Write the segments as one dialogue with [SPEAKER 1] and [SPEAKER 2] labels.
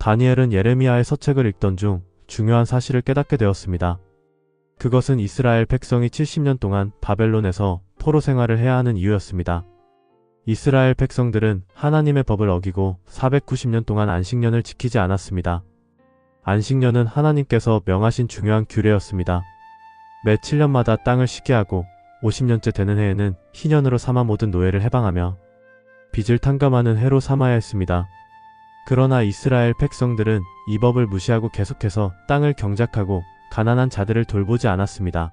[SPEAKER 1] 다니엘은 예레미야의 서책을 읽던 중 중요한 사실을 깨닫게 되었습니다. 그것은 이스라엘 백성이 70년 동안 바벨론에서 포로 생활을 해야 하는 이유였습니다. 이스라엘 백성들은 하나님의 법을 어기고 490년 동안 안식년을 지키지 않았습니다. 안식년은 하나님께서 명하신 중요한 규례였습니다. 매 7년마다 땅을 쉬게 하고 50년째 되는 해에는 희년으로 삼아 모든 노예를 해방하며 빚을 탕감하는 해로 삼아야 했습니다. 그러나 이스라엘 백성들은 이 법을 무시하고 계속해서 땅을 경작하고 가난한 자들을 돌보지 않았습니다.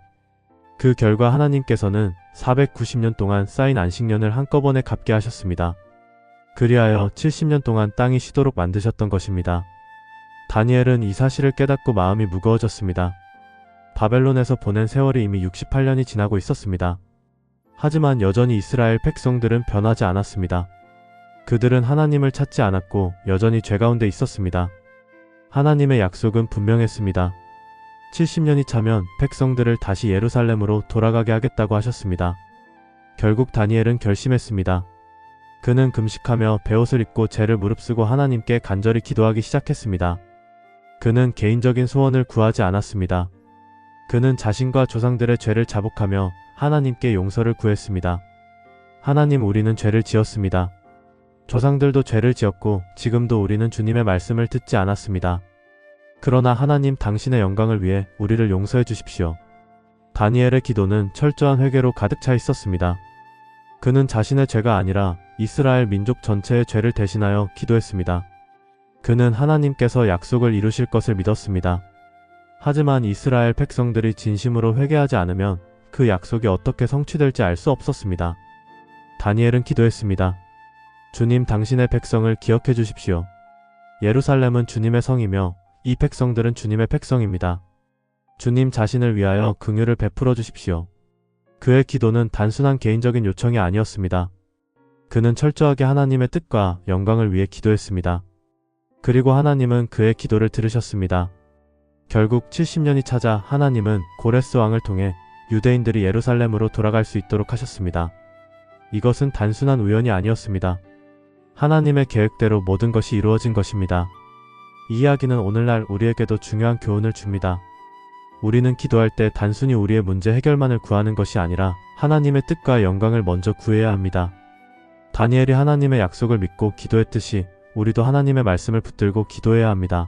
[SPEAKER 1] 그 결과 하나님께서는 490년 동안 쌓인 안식년을 한꺼번에 갚게 하셨습니다. 그리하여 70년 동안 땅이 쉬도록 만드셨던 것입니다. 다니엘은 이 사실을 깨닫고 마음이 무거워졌습니다. 바벨론에서 보낸 세월이 이미 68년이 지나고 있었습니다. 하지만 여전히 이스라엘 백성들은 변하지 않았습니다. 그들은 하나님을 찾지 않았고 여전히 죄 가운데 있었습니다. 하나님의 약속은 분명했습니다. 70년이 차면 백성들을 다시 예루살렘으로 돌아가게 하겠다고 하셨습니다. 결국 다니엘은 결심했습니다. 그는 금식하며 베옷을 입고 죄를 무릅쓰고 하나님께 간절히 기도하기 시작했습니다. 그는 개인적인 소원을 구하지 않았습니다. 그는 자신과 조상들의 죄를 자복하며 하나님께 용서를 구했습니다. 하나님, 우리는 죄를 지었습니다. 조상들도 죄를 지었고 지금도 우리는 주님의 말씀을 듣지 않았습니다. 그러나 하나님, 당신의 영광을 위해 우리를 용서해 주십시오. 다니엘의 기도는 철저한 회개로 가득 차 있었습니다. 그는 자신의 죄가 아니라 이스라엘 민족 전체의 죄를 대신하여 기도했습니다. 그는 하나님께서 약속을 이루실 것을 믿었습니다. 하지만 이스라엘 백성들이 진심으로 회개하지 않으면 그 약속이 어떻게 성취될지 알 수 없었습니다. 다니엘은 기도했습니다. 주님, 당신의 백성을 기억해 주십시오. 예루살렘은 주님의 성이며 이 백성들은 주님의 백성입니다. 주님 자신을 위하여 긍휼을 베풀어 주십시오. 그의 기도는 단순한 개인적인 요청이 아니었습니다. 그는 철저하게 하나님의 뜻과 영광을 위해 기도했습니다. 그리고 하나님은 그의 기도를 들으셨습니다. 결국 70년이 찾아 하나님은 고레스 왕을 통해 유대인들이 예루살렘으로 돌아갈 수 있도록 하셨습니다. 이것은 단순한 우연이 아니었습니다. 하나님의 계획대로 모든 것이 이루어진 것입니다. 이 이야기는 오늘날 우리에게도 중요한 교훈을 줍니다. 우리는 기도할 때 단순히 우리의 문제 해결만을 구하는 것이 아니라 하나님의 뜻과 영광을 먼저 구해야 합니다. 다니엘이 하나님의 약속을 믿고 기도했듯이 우리도 하나님의 말씀을 붙들고 기도해야 합니다.